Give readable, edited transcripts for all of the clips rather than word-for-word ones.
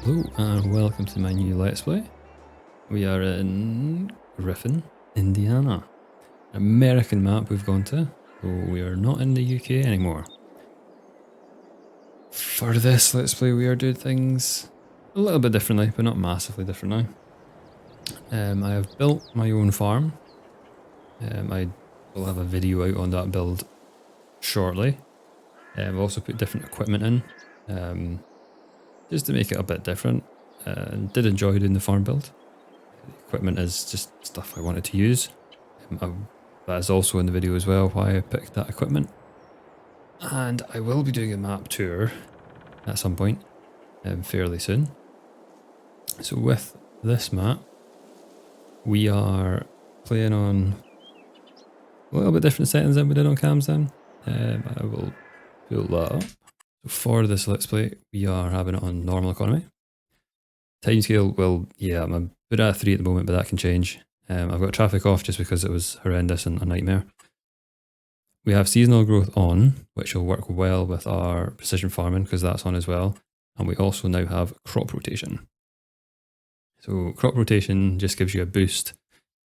Hello and welcome to my new Let's Play. We are in Griffin, Indiana. American map we've gone to, so we are not in the UK anymore. For this Let's Play we are doing things a little bit differently, but not massively differently. I have built my own farm. I will have a video out on that build shortly. I've also put different equipment in, just to make it a bit different. Did enjoy doing the farm build. Equipment is just stuff I wanted to use. That is also in the video as well, why I picked that equipment. And I will be doing a map tour at some point, fairly soon. So with this map, we are playing on a little bit different settings than we did on Cams then. I will pull that up. So for this Let's Play, we are having it on normal economy. Timescale, well, yeah, I'm a bit at 3 at the moment, but that can change. I've got traffic off just because it was horrendous and a nightmare. We have seasonal growth on, which will work well with our precision farming because that's on as well. And we also now have crop rotation. So crop rotation just gives you a boost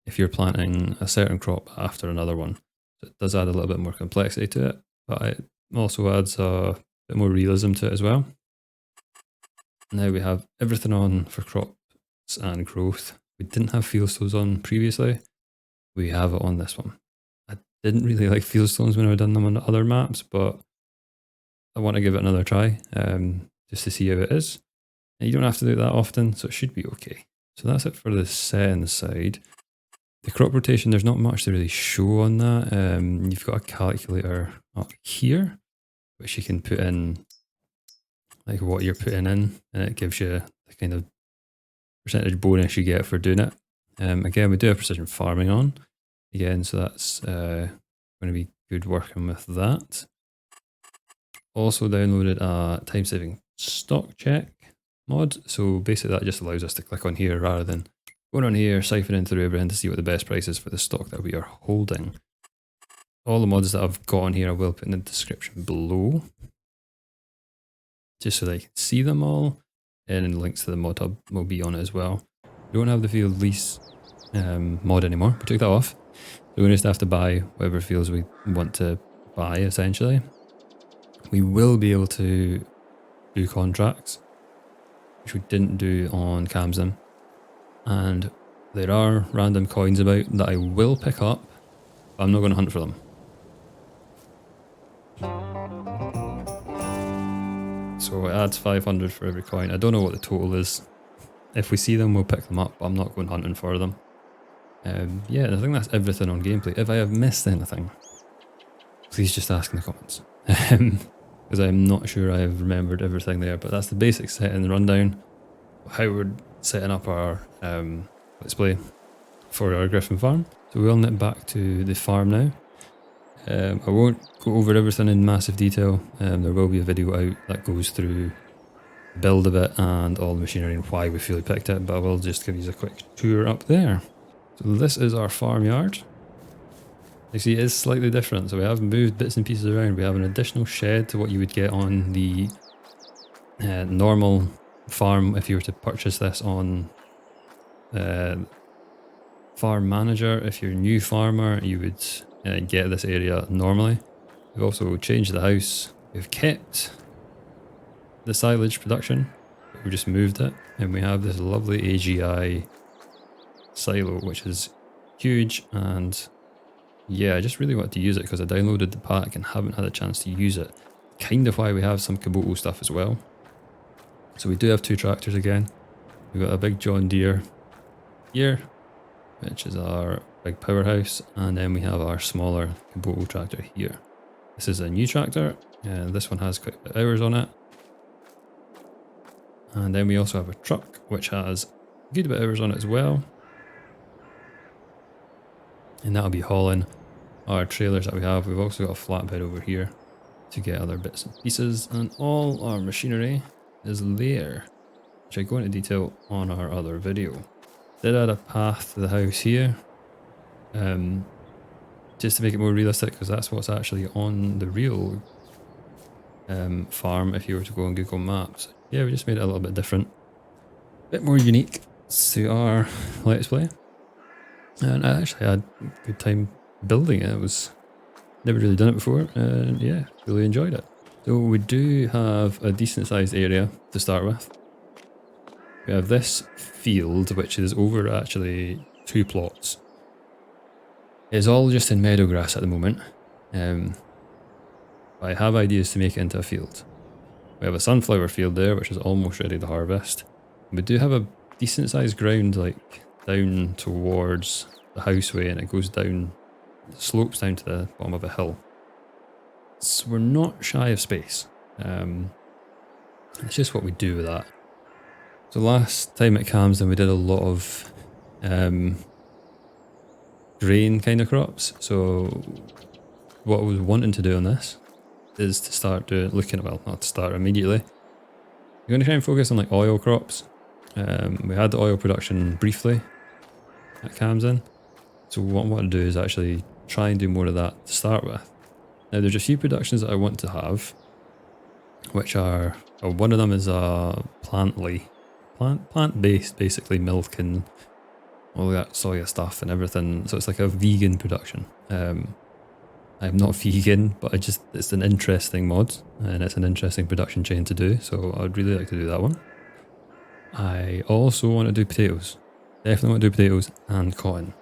if you're planting a certain crop after another one. So it does add a little bit more complexity to it, but it also adds a bit more realism to it as well. Now we have everything on for crops and growth. We didn't have fieldstones on previously. We have it on this one. I didn't really like fieldstones when I've done them on other maps, but I want to give it another try, just to see how it is. And you don't have to do it that often, so it should be okay. So that's it for the settings side. The crop rotation, there's not much to really show on that. You've got a calculator up here, which you can put in like what you're putting in, and it gives you the kind of percentage bonus you get for doing it. Again, we do have precision farming on again, so that's going to be good working with that. Also downloaded a time-saving stock check mod, so basically that just allows us to click on here rather than going on here, siphoning through everything to see what the best price is for the stock that we are holding. All the mods that I've got on here I will put in the description below, just so that you can see them all, and links to the mod hub will be on it as well. We don't have the field lease mod anymore, we took that off. So we just have to buy whatever fields we want to buy essentially. We will be able to do contracts, which we didn't do on Camden. And there are random coins about that I will pick up, but I'm not going to hunt for them. So it adds 500 for every coin. I don't know what the total is. If we see them, we'll pick them up, but I'm not going hunting for them. Yeah, I think that's everything on gameplay. If I have missed anything, please just ask in the comments. Because I'm not sure I have remembered everything there, but that's the basic setting rundown. How we're setting up our Let's Play for our Griffin farm. So we'll nip back to the farm now. I won't go over everything in massive detail. There will be a video out that goes through the build of it and all the machinery and why we feel we picked it, but I will just give you a quick tour up there. So this is our farmyard. You see it is slightly different, so we have moved bits and pieces around. We have an additional shed to what you would get on the normal farm if you were to purchase this on Farm Manager. If you're a new farmer, you would get this area normally. We've also changed the house. We've kept the silage production, but we just moved it, and we have this lovely AGI silo, which is huge. And yeah, I just really wanted to use it because I downloaded the pack and haven't had a chance to use it. Kind of why we have some Kubota stuff as well. So we do have 2 tractors again. We've got a big John Deere here, which is our big powerhouse, and then we have our smaller Kubota tractor here. This is a new tractor, and this one has quite a bit of hours on it. And then we also have a truck, which has a good bit of hours on it as well. And that'll be hauling our trailers that we have. We've also got a flatbed over here to get other bits and pieces, and all our machinery is there, which I go into detail on our other video. Did add a path to the house here, just to make it more realistic, because that's what's actually on the real farm if you were to go on Google Maps. Yeah, we just made it a little bit different. bit more unique to our Let's Play. And I actually had a good time building it. It was never really done it before, and yeah, really enjoyed it. So we do have a decent sized area to start with. We have this field, which is over actually 2 plots. It's all just in meadow grass at the moment. I have ideas to make it into a field. We have a sunflower field there, which is almost ready to harvest. We do have a decent sized ground, like down towards the houseway, and it goes down, slopes down to the bottom of a hill. So we're not shy of space. It's just what we do with that. So last time at Camden we did a lot of grain kind of crops. So what I was wanting to do on this is to start looking at, well, not to start immediately. We're going to try and focus on like oil crops. We had the oil production briefly at Camden. So what I want to do is actually try and do more of that to start with. Now there's a few productions that I want to have, which are, one of them is a plant-based, basically milk and all that soya stuff and everything. So it's like a vegan production. I'm not vegan, but it's an interesting mod and it's an interesting production chain to do. So I'd really like to do that one. I also want to do potatoes. Definitely want to do potatoes and cotton.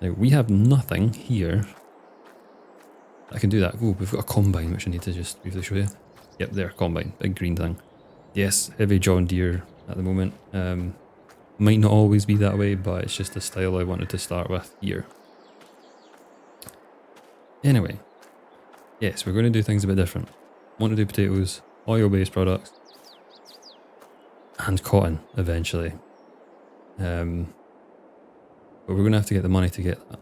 Now we have nothing here I can do that. Oh, we've got a combine, which I need to just briefly show you. Yep, there, combine, big green thing. Yes, heavy John Deere at the moment. Might not always be that way, but it's just the style I wanted to start with here. Anyway, yes, we're going to do things a bit different. Want to do potatoes, oil-based products, and cotton eventually. But we're going to have to get the money to get that.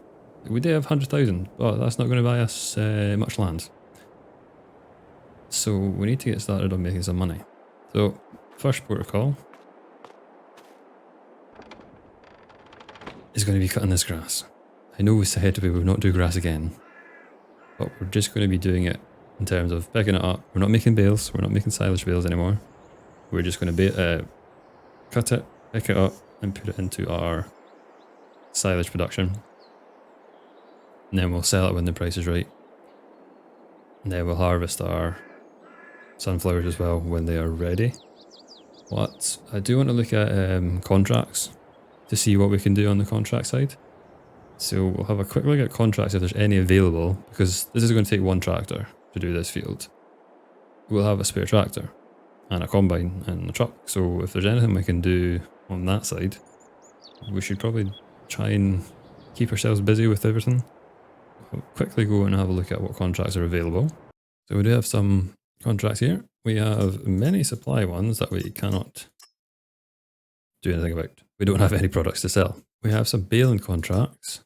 We do have 100,000, but that's not going to buy us much land. So we need to get started on making some money. So, first protocol is going to be cutting this grass. I know we said we would not do grass again, but we're just going to be doing it in terms of picking it up. We're not making bales, we're not making silage bales anymore. We're just going to cut it, pick it up, and put it into our silage production. And then we'll sell it when the price is right. And then we'll harvest our sunflowers as well when they are ready. But I do want to look at contracts to see what we can do on the contract side. So we'll have a quick look at contracts if there's any available, because this is going to take one tractor to do this field. We'll have a spare tractor and a combine and a truck. So if there's anything we can do on that side, we should probably try and keep ourselves busy with everything. I'll quickly go and have a look at what contracts are available. So we do have some contracts here. We have many supply ones that we cannot do anything about. We don't have any products to sell. We have some baling contracts.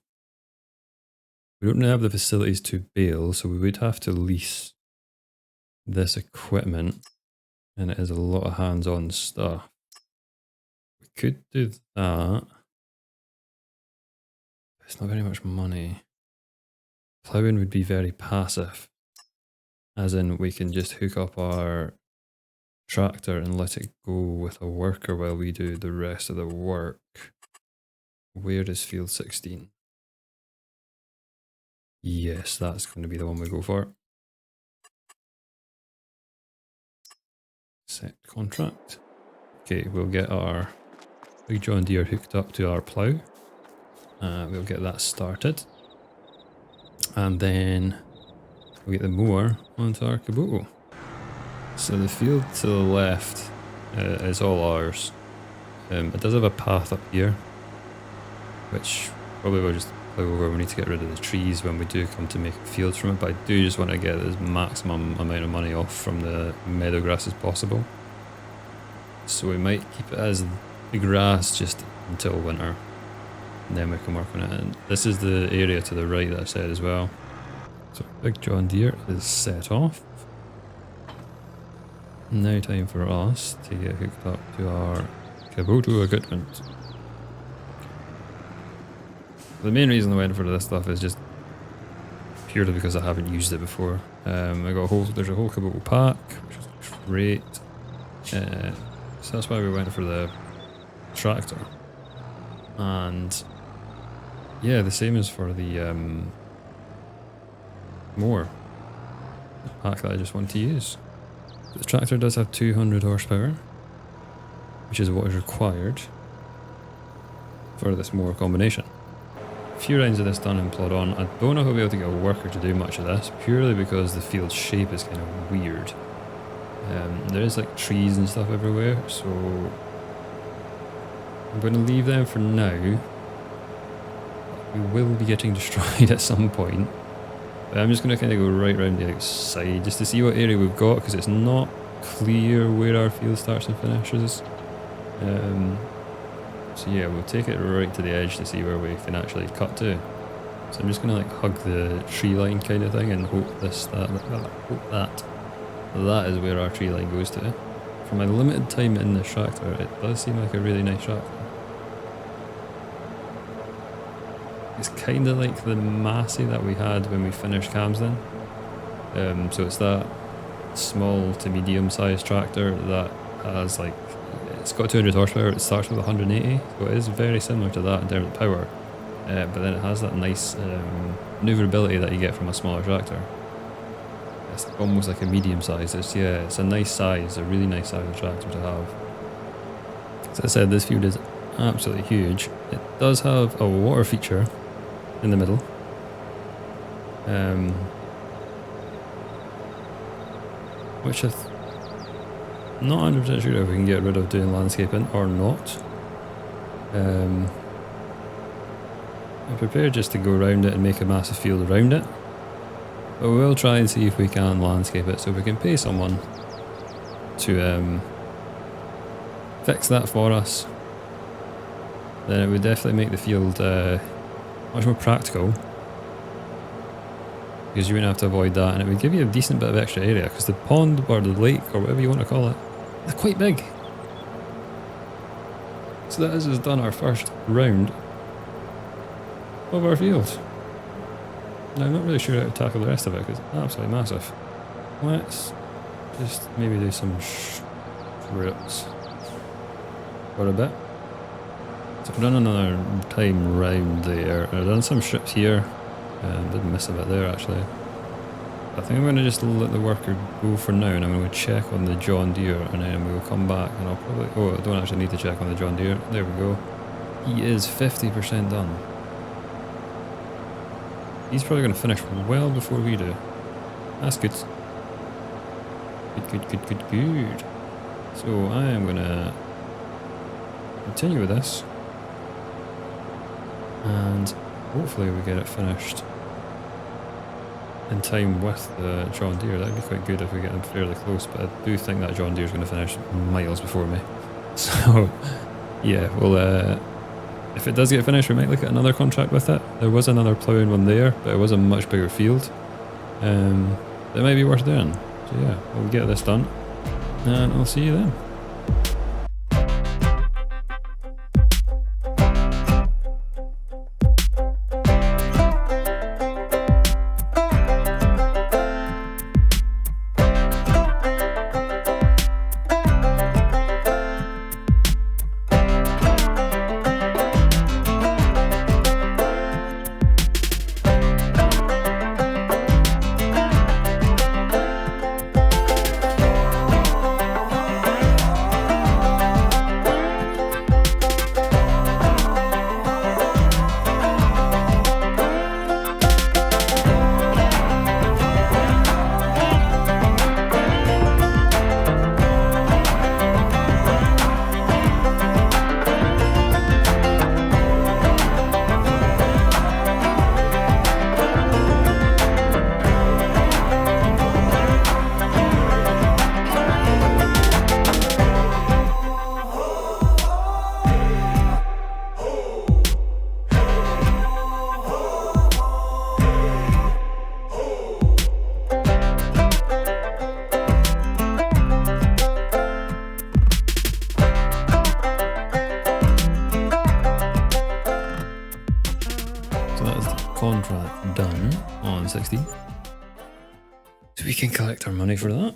We don't have the facilities to bale, so we would have to lease this equipment, and it is a lot of hands-on stuff. We could do that. It's not very much money. Plowing would be very passive, as in we can just hook up our tractor and let it go with a worker while we do the rest of the work. Where is field 16? Yes, that's going to be the one we go for. Set contract. Okay, we'll get our big John Deere hooked up to our plough. We'll get that started. And then we get the mower onto our Kubota. So the field to the left is all ours. It does have a path up here, which probably will just plough over. We need to get rid of the trees when we do come to make fields from it, but I do just want to get as maximum amount of money off from the meadow grass as possible. So we might keep it as the grass just until winter, and then we can work on it. And this is the area to the right that I said as well. So big John Deere is set off. Now time for us to get hooked up to our Kubota equipment. The main reason I went for this stuff is just purely because I haven't used it before. There's a whole Kubota pack, which is great. So that's why we went for the tractor. And yeah, the same as for the mower, the pack that I just want to use. The tractor does have 200 horsepower, which is what is required for this mower combination. A few rounds of this done and plod on. I don't know if I'll be able to get a worker to do much of this, purely because the field shape is kind of weird. There is like trees and stuff everywhere, so I'm going to leave them for now. We will be getting destroyed at some point. But I'm just going to kind of go right round the outside just to see what area we've got, because it's not clear where our field starts and finishes. So yeah, we'll take it right to the edge to see where we can actually cut to. So I'm just going to like hug the tree line kind of thing and hope that is where our tree line goes to. For my limited time in this tractor, it does seem like a really nice tractor. It's kind of like the Massey that we had when we finished Camsden. So it's that small to medium sized tractor that has like, it's got 200 horsepower, it starts with 180, so it is very similar to that in terms of power. But then it has that nice manoeuvrability that you get from a smaller tractor. It's almost like a medium size. It's a nice size, a really nice size of tractor to have. As I said, this field is absolutely huge. It does have a water feature in the middle. Which I'm not 100% sure if we can get rid of doing landscaping or not. I'm prepared just to go around it and make a massive field around it. But we will try and see if we can landscape it, so if we can pay someone to fix that for us, then it would definitely make the field much more practical, because you wouldn't have to avoid that, and it would give you a decent bit of extra area, because the pond or the lake or whatever you want to call it is quite big. So that has done our first round of our field. Now I'm not really sure how to tackle the rest of it because it's absolutely massive. Let's just maybe do some strips for a bit. So I've done another time round there. I've done some strips here. Did miss a bit there actually. I think I'm going to just let the worker go for now, and I'm going to check on the John Deere, and then we'll come back and I'll probably... Oh, I don't actually need to check on the John Deere. There we go. He is 50% done. He's probably going to finish well before we do. That's good. Good. So I am going to continue with this. And hopefully we get it finished in time with the John Deere. That'd be quite good if we get them fairly close, but I do think that John Deere is going to finish miles before me. So yeah, we'll... if it does get finished, we might look at another contract with it. There was another ploughing one there, but it was a much bigger field. It might be worth doing. So yeah, we'll get this done, and I'll see you then. Contract done on 60. So we can collect our money for that.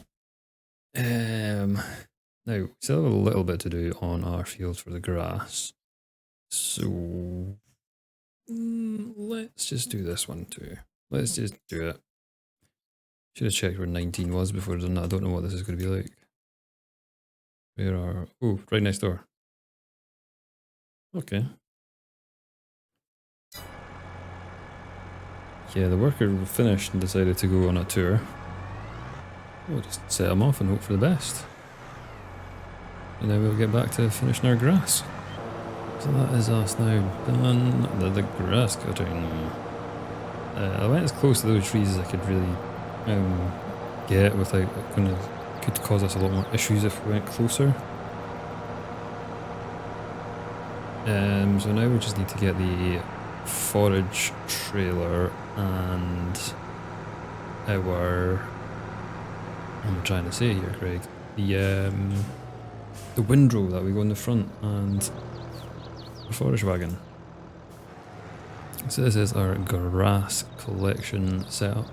Now, we still have a little bit to do on our field for the grass. So let's just do this one too. Let's just do it. Should have checked where 19 was before I've done that. I don't know what this is going to be like. Where are... Oh, right next door. Okay. Yeah, the worker finished and decided to go on a tour. We'll just set him off and hope for the best. And then we'll get back to finishing our grass. So that is us now done the grass cutting. I went as close to those trees as I could really get without it could cause us a lot more issues if we went closer. So now we just need to get the forage trailer and our... What am I trying to say here, Craig? The windrow that we go in the front and the forage wagon. So this is our grass collection setup.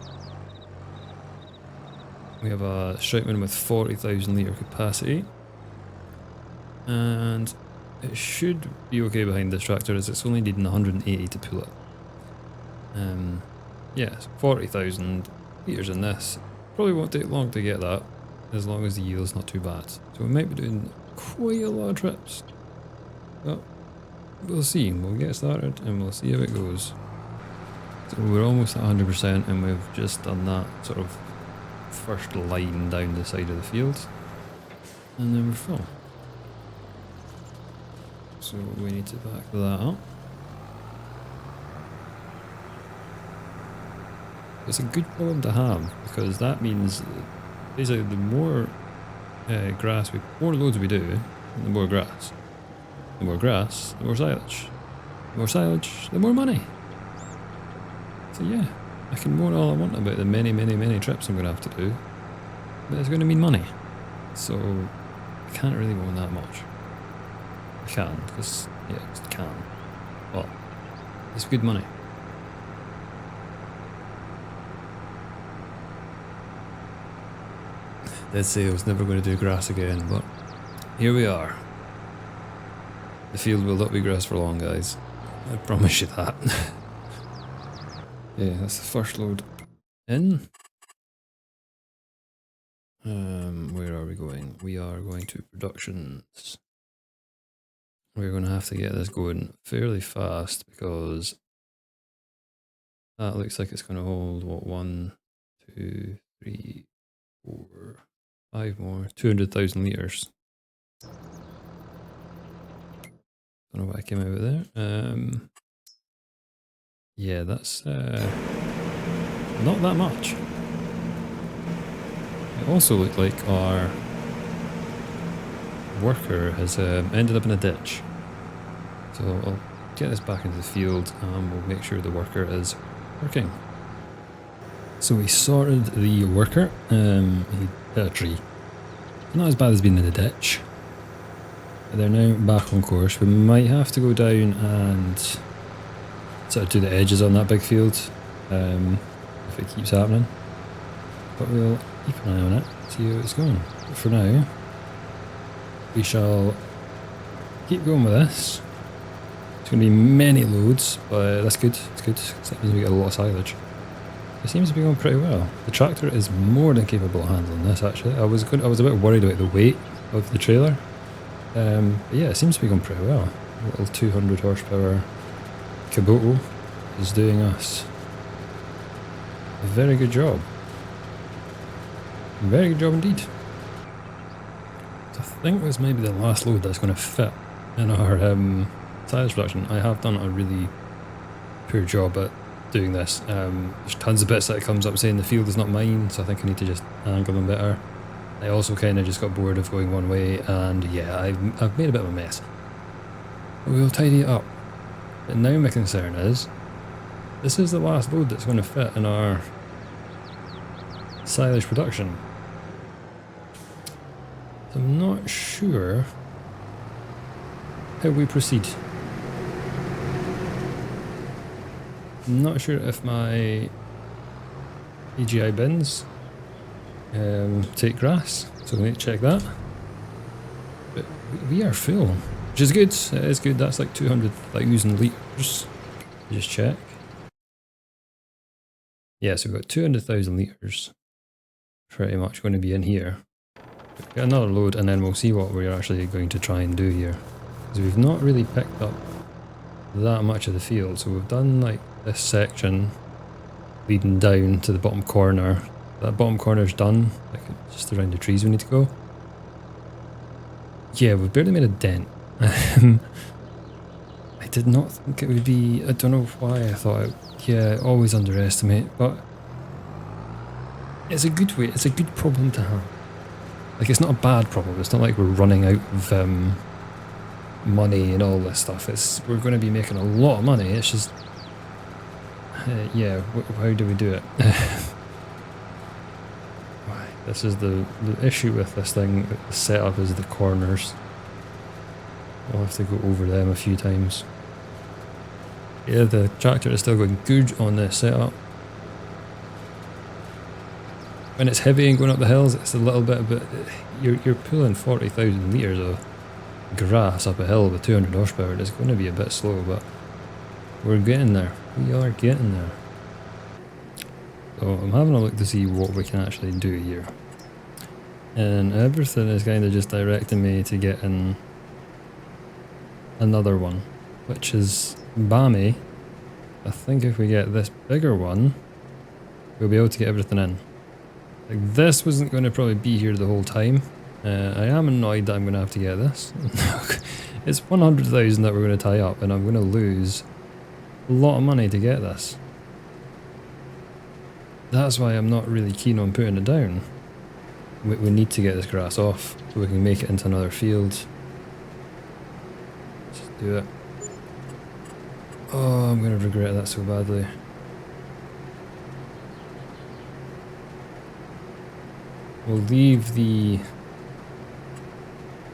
We have a Shoutman with 40,000 litre capacity, and it should be okay behind this tractor as it's only needing 180 to pull it. Yes, 40,000 litres in this. Probably won't take long to get that, as long as the yield's not too bad. So we might be doing quite a lot of trips. But we'll see. We'll get started and we'll see how it goes. So we're almost at 100% and we've just done that sort of first line down the side of the field. And then we're full. So we need to back that up. It's a good problem to have because that means basically the more more loads we do, the more grass. The more grass, the more silage. The more silage, the more money. So yeah, I can moan all I want about the many trips I'm going to have to do, but it's going to mean money. So I can't really moan that much. I can, because, yeah, I can. But it's good money. Did say I was never going to do grass again, but here we are. The field will not be grass for long, guys. I promise you that. Yeah, that's the first load in. Where are we going? We are going to productions. We're going to have to get this going fairly fast because that looks like it's going to hold, what, 1, 2, 3, 4, 5 more, 200,000 litres. Don't know what I came out with there. Yeah, that's not that much. It also looked like our worker has ended up in a ditch. So I'll get this back into the field and we'll make sure the worker is working. So we sorted the worker. He hit a tree. Not as bad as being in the ditch. They're now back on course. We might have to go down and sort of do the edges on that big field if it keeps happening. But we'll keep an eye on it, see how it's going. But for now, we shall keep going with this. It's going to be many loads, but that's good. It's good. That means we get a lot of silage. It seems to be going pretty well. The tractor is more than capable of handling this. Actually, I was a bit worried about the weight of the trailer. But yeah, it seems to be going pretty well. A little 200 horsepower Kubota is doing us a very good job. Very good job indeed. So I think this may be the last load that's going to fit in our silage production. I have done a really poor job at doing this. There's tons of bits that it comes up saying the field is not mine, so I think I need to just angle them better. I also kind of just got bored of going one way, and yeah, I've made a bit of a mess. But we'll tidy it up. But now my concern is, this is the last load that's going to fit in our silage production. So I'm not sure how we proceed. I'm not sure if my AGI bins take grass, so we need to check that. But we are full, which is good. It is good. That's like 200,000 litres. Just check. Yeah, so we've got 200,000 litres pretty much going to be in here. Get another load and then we'll see what we're actually going to try and do here. Because we've not really picked up that much of the field. So we've done like this section leading down to the bottom corner. That bottom corner's done. Like just around the trees we need to go. Yeah, we've barely made a dent. I did not think it would be... I don't know why I thought it... Yeah, always underestimate, but... It's a good way, it's a good problem to have. Like, it's not a bad problem, it's not like we're running out of money and all this stuff. We're going to be making a lot of money, it's just... yeah, how do we do it? This is the issue with this thing, the setup is the corners. We'll have to go over them a few times. Yeah, the tractor is still going good on this setup. When it's heavy and going up the hills, it's a little bit, but you're pulling 40,000 litres of grass up a hill with 200 horsepower. It's going to be a bit slow, but we're getting there. We are getting there. So I'm having a look to see what we can actually do here. And everything is kind of just directing me to get in another one, which is balmy. I think if we get this bigger one, we'll be able to get everything in. Like this wasn't going to probably be here the whole time. I am annoyed that I'm going to have to get this. It's 100,000 that we're going to tie up and I'm going to lose a lot of money to get this. That's why I'm not really keen on putting it down. We need to get this grass off so we can make it into another field. Just do it. Oh, I'm going to regret that so badly. We'll leave the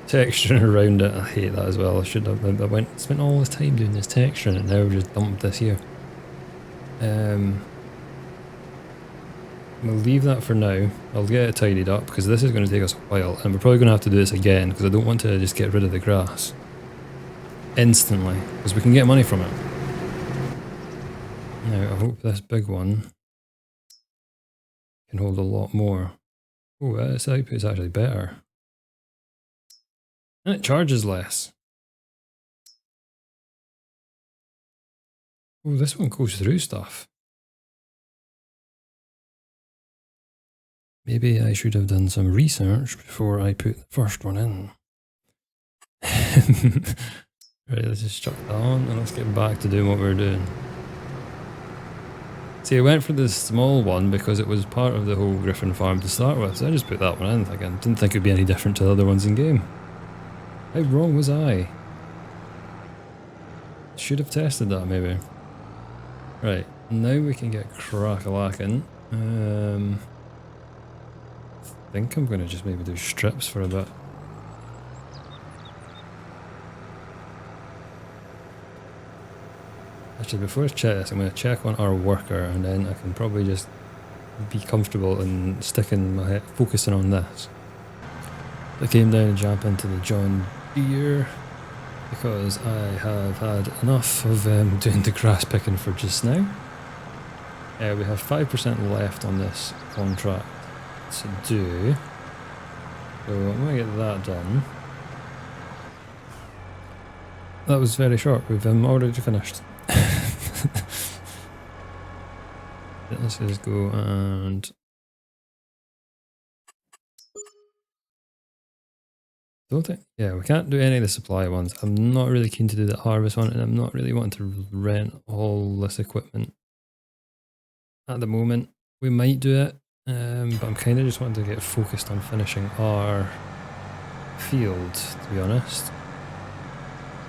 texturing around it. I hate that as well. I should have. I spent all this time doing this texturing and now I've just dumped this here. We'll leave that for now. I'll get it tidied up because this is going to take us a while and we're probably going to have to do this again because I don't want to just get rid of the grass instantly because we can get money from it. Now I hope this big one can hold a lot more. Oh, this output is actually better. And it charges less. Oh, this one goes through stuff. Maybe I should have done some research before I put the first one in. Right, let's just chuck that on and let's get back to doing what we're doing. See, I went for this small one because it was part of the whole Griffin farm to start with, so I just put that one in. I didn't think it'd be any different to the other ones in game. How wrong was I? Should have tested that maybe. Right, now we can get crack-a-lacking. I think I'm going to just maybe do strips for a bit. Actually, before I check this, I'm going to check on our worker and then I can probably just be comfortable and sticking my head, focusing on this. I came down and jump into the John Deere because I have had enough of doing the grass picking for just now. We have 5% left on this contract to do, so I'm going to get that done. That was very short, we've already finished. Let's just go and don't think, yeah, we can't do any of the supply ones. I'm not really keen to do that harvest one and I'm not really wanting to rent all this equipment at the moment. We might do it, but I'm kind of just wanting to get focused on finishing our field, to be honest.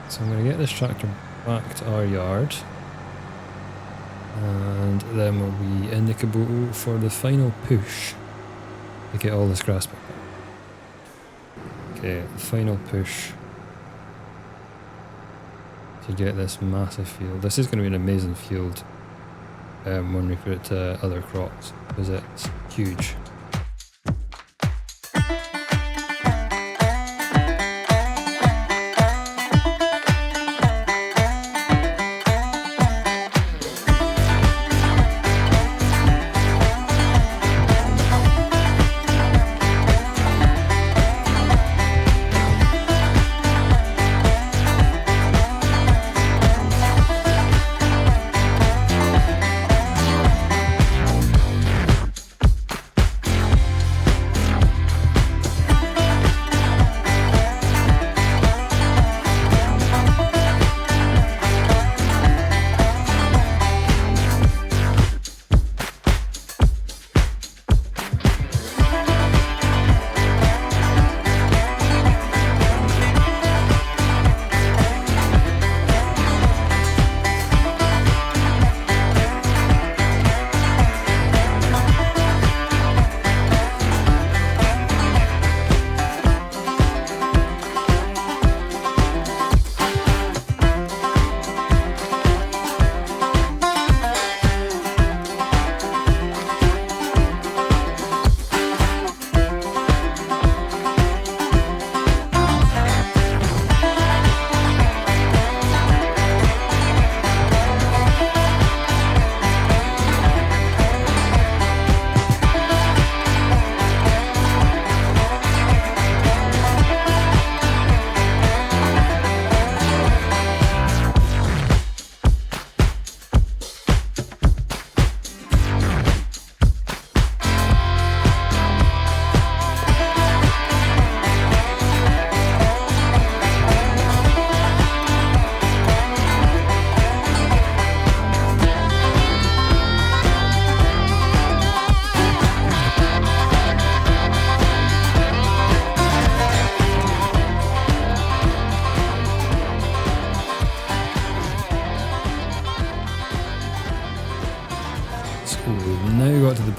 So I'm going to get this tractor back to our yard and then we'll be in the Kubota for the final push to get all this grass picked up. Okay, the final push to get this massive field. This is going to be an amazing field when we put it to other crops because it's huge.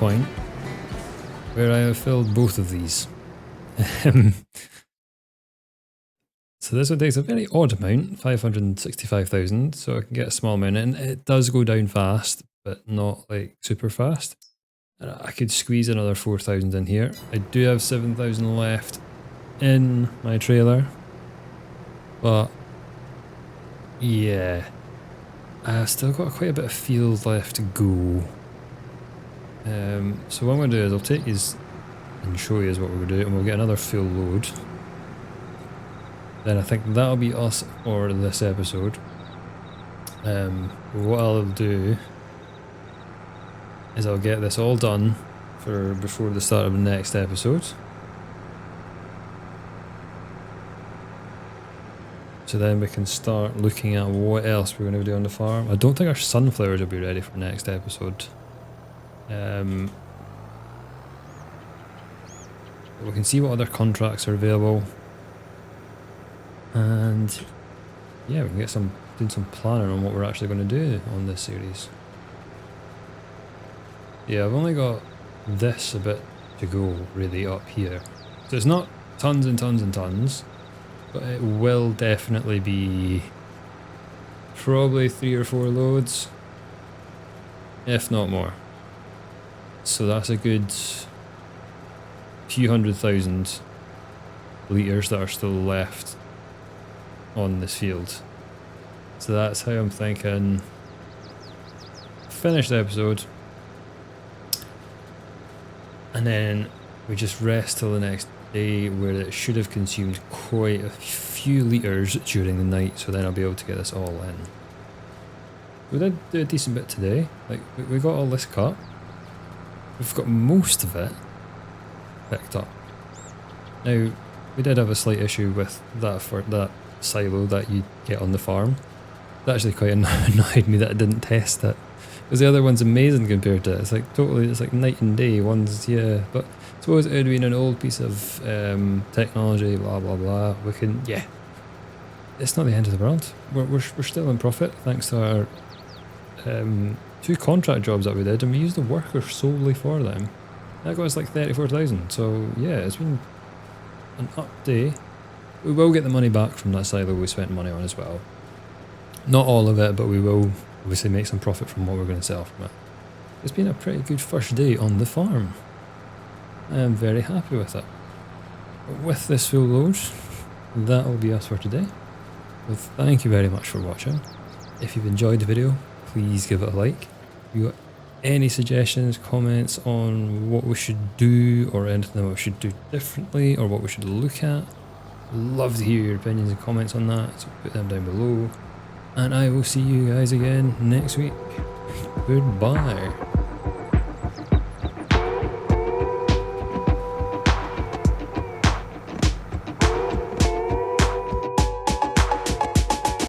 point where I have filled both of these. So this one takes a very odd amount, 565,000, so I can get a small amount, and it does go down fast, but not like super fast. And I could squeeze another 4,000 in here. I do have 7,000 left in my trailer, but yeah, I've still got quite a bit of field left to go. So what I'm going to do is I'll take these and show you what we're going to do, and we'll get another full load. Then I think that'll be us for this episode. What I'll do is I'll get this all done for before the start of the next episode. So then we can start looking at what else we're going to do on the farm. I don't think our sunflowers will be ready for next episode. But we can see what other contracts are available. And yeah, we can get doing some planning on what we're actually going to do on this series. Yeah, I've only got this a bit to go really up here. So it's not tons and tons and tons, but it will definitely be probably 3 or 4 loads, if not more. So that's a good few 100,000 litres that are still left on this field. So that's how I'm thinking. Finish the episode, and then we just rest till the next day, where it should have consumed quite a few litres during the night, so then I'll be able to get this all in. We did do a decent bit today. Like, we got all this cut. We've got most of it picked up. Now, we did have a slight issue with that for that silo that you get on the farm. That actually quite annoyed me that I didn't test it, because the other one's amazing compared to it. It's like totally, it's like night and day. One's, yeah, but I suppose it would have been an old piece of technology, blah blah blah. We can, yeah, it's not the end of the world. We're still in profit thanks to our 2 contract jobs that we did, and we used the workers solely for them. That got us like 34,000. So yeah, it's been an up day. We will get the money back from that silo we spent money on as well. Not all of it, but we will obviously make some profit from what we're going to sell from it. It's been a pretty good first day on the farm. I am very happy with it. But with this full load, that will be us for today. So thank you very much for watching. If you've enjoyed the video, please give it a like. If you got any suggestions, comments on what we should do, or anything that we should do differently, or what we should look at, love to hear your opinions and comments on that, so put them down below. And I will see you guys again next week. Goodbye.